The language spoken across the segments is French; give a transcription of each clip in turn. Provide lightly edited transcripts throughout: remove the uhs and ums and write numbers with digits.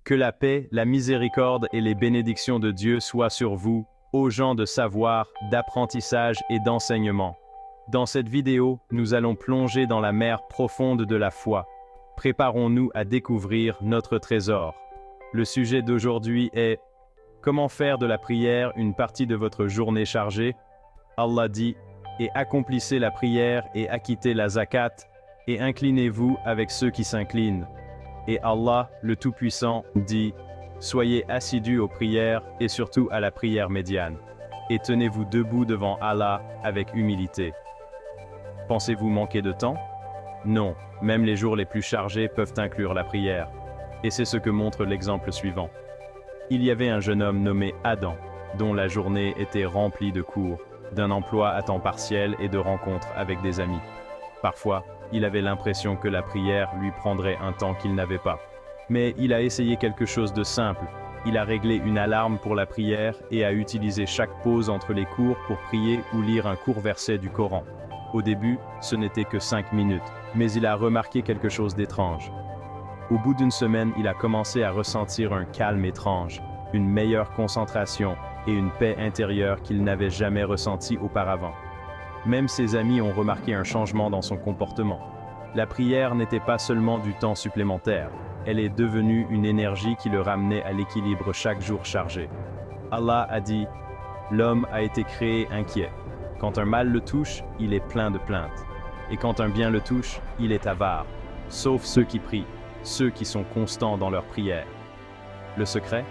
Que la paix, la miséricorde et les bénédictions de Dieu soient sur vous, ô gens de savoir, d'apprentissage et d'enseignement. Dans cette vidéo, nous allons plonger dans la mer profonde de la foi. Préparons-nous à découvrir notre trésor. Le sujet d'aujourd'hui est « Comment faire de la prière une partie de votre journée chargée ?» Allah dit « Et accomplissez la prière et acquittez la zakat, et inclinez-vous avec ceux qui s'inclinent. » Et Allah, le Tout-Puissant, dit « Soyez assidus aux prières et surtout à la prière médiane, et tenez-vous debout devant Allah avec humilité. » Pensez-vous manquer de temps? Non, même les jours les plus chargés peuvent inclure la prière. Et c'est ce que montre l'exemple suivant. Il y avait un jeune homme nommé Adam, dont la journée était remplie de cours, d'un emploi à temps partiel et de rencontres avec des amis. Parfois, il avait l'impression que la prière lui prendrait un temps qu'il n'avait pas. Mais il a essayé quelque chose de simple. Il a réglé une alarme pour la prière et a utilisé chaque pause entre les cours pour prier ou lire un court verset du Coran. Au début, ce n'était que 5 minutes, mais il a remarqué quelque chose d'étrange. Au bout d'une semaine, il a commencé à ressentir un calme étrange, une meilleure concentration et une paix intérieure qu'il n'avait jamais ressentie auparavant. Même ses amis ont remarqué un changement dans son comportement. La prière n'était pas seulement du temps supplémentaire, elle est devenue une énergie qui le ramenait à l'équilibre chaque jour chargé. Allah a dit « L'homme a été créé inquiet. Quand un mal le touche, il est plein de plaintes. Et quand un bien le touche, il est avare. Sauf ceux qui prient, ceux qui sont constants dans leur prière. » Le secret,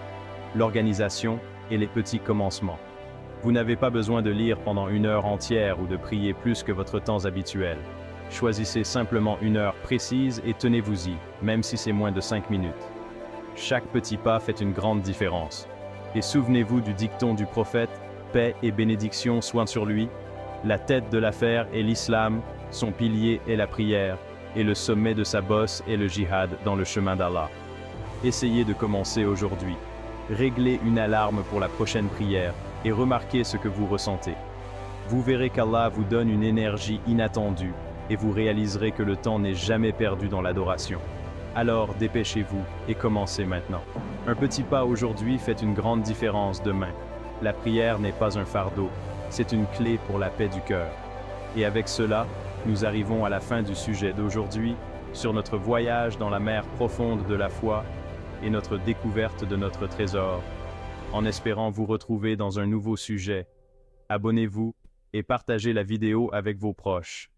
l'organisation et les petits commencements. Vous n'avez pas besoin de lire pendant 1 heure entière ou de prier plus que votre temps habituel. Choisissez simplement 1 heure précise et tenez-vous-y, même si c'est moins de 5 minutes. Chaque petit pas fait une grande différence. Et souvenez-vous du dicton du prophète, paix et bénédiction soient sur lui. La tête de l'affaire est l'islam, son pilier est la prière, et le sommet de sa bosse est le jihad dans le chemin d'Allah. Essayez de commencer aujourd'hui. Réglez une alarme pour la prochaine prière et remarquez ce que vous ressentez. Vous verrez qu'Allah vous donne une énergie inattendue et vous réaliserez que le temps n'est jamais perdu dans l'adoration. Alors dépêchez-vous et commencez maintenant. Un petit pas aujourd'hui fait une grande différence demain. La prière n'est pas un fardeau, c'est une clé pour la paix du cœur. Et avec cela, nous arrivons à la fin du sujet d'aujourd'hui sur notre voyage dans la mer profonde de la foi et notre découverte de notre trésor. En espérant vous retrouver dans un nouveau sujet, abonnez-vous et partagez la vidéo avec vos proches.